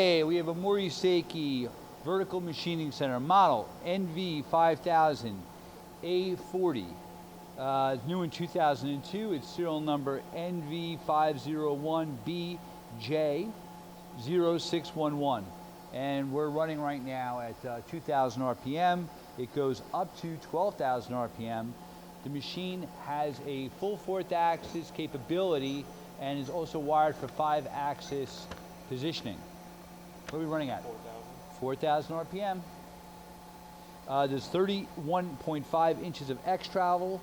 Hey, we have a Mori-Seiki vertical machining center model NV5000 A40. It's new in 2002. It's serial number NV501BJ0611. And we're running right now at 2,000 RPM. It goes up to 12,000 RPM. The machine has a full fourth axis capability and is also wired for 5-axis positioning. What are we running at? 4,000 RPM. There's 31.5 inches of X travel,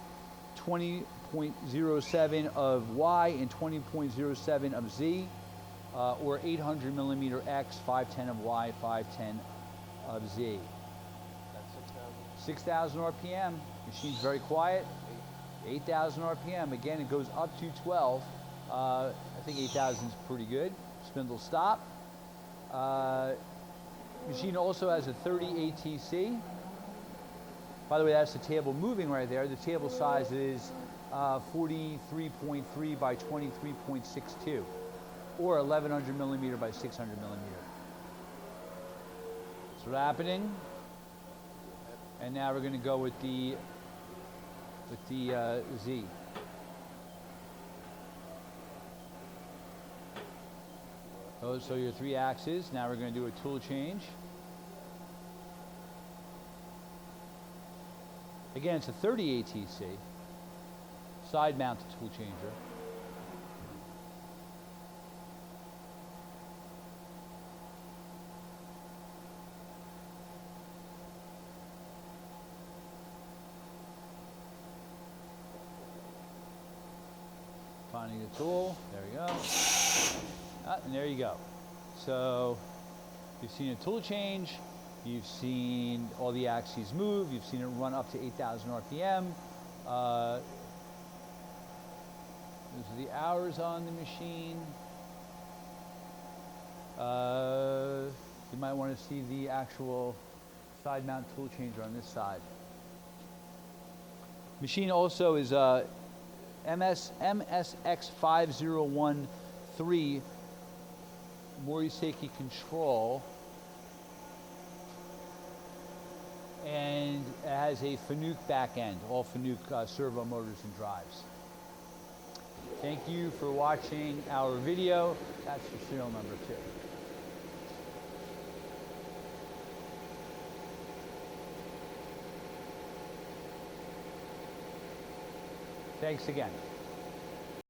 20.07 of Y, and 20.07 of Z, or 800 millimeter X, 510 of Y, 510 of Z. That's 6,000 RPM. Machine's very quiet. 8,000 RPM. Again, it goes up to 12. I think 8,000 is pretty good. Spindle stop. Machine also has a 30 ATC. By the way, that's the table moving right there. The table size is 43.3 by 23.62, or 1,100 millimeter by 600 millimeter. That's what's happening. And now we're going to go with the Z. So your 3 axes. Now we're going to do a tool change. Again, it's a 30 ATC, side mounted tool changer. Finding the tool, there we go. And there you go. So you've seen a tool change, you've seen all the axes move, you've seen it run up to 8,000 RPM. Those are the hours on the machine. You might want to see the actual side mount tool changer on this side. Machine also is MSX5013 Mori-Seiki control, and it has a Fanuc back end, all Fanuc servo motors and drives. Thank you for watching our video. That's for serial number 2. Thanks again.